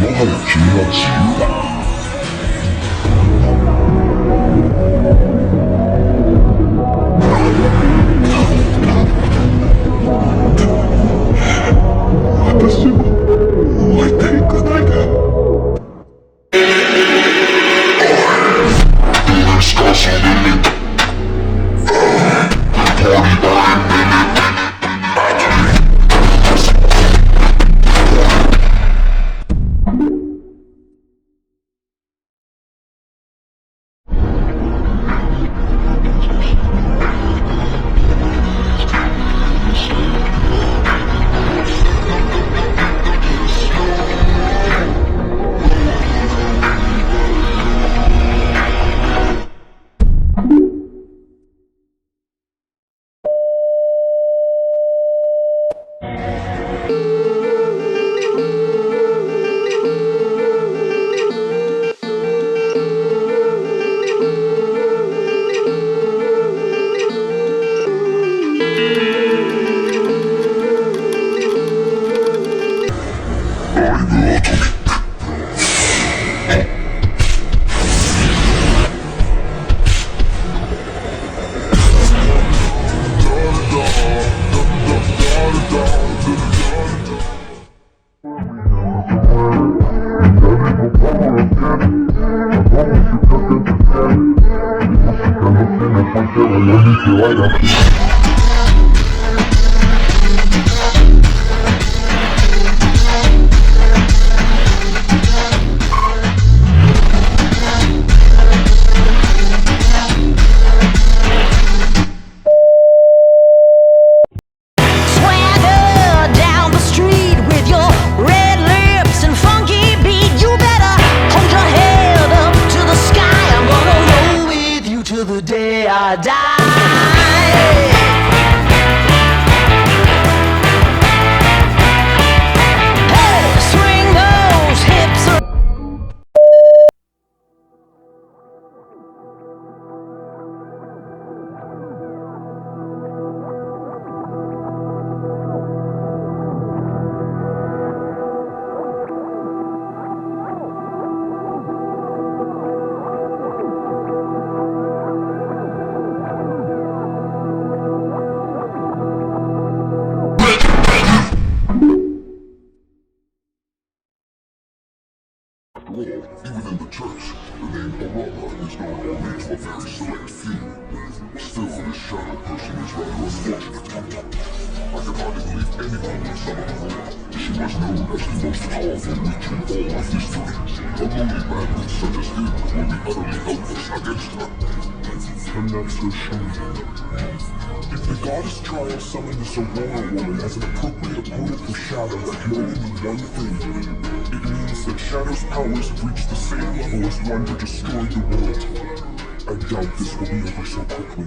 もはや君は自由だ。私を置いていかないで。Even in the church, the name Arama is known only to a very select few. Still, this shadow person is rather unfortunate. I can hardly believe anyone would summon Arama. She was known as the most powerful witch in all of history. A lonely man such as him will be utterly helpless against her. I'm not so sure. If the goddess trial summoned this Aurora woman as an appropriate opponent for Shadow, that can only mean one thing. It means that Shadow's powers have reached the same level as one who destroyed the world. I doubt this will be over so quickly.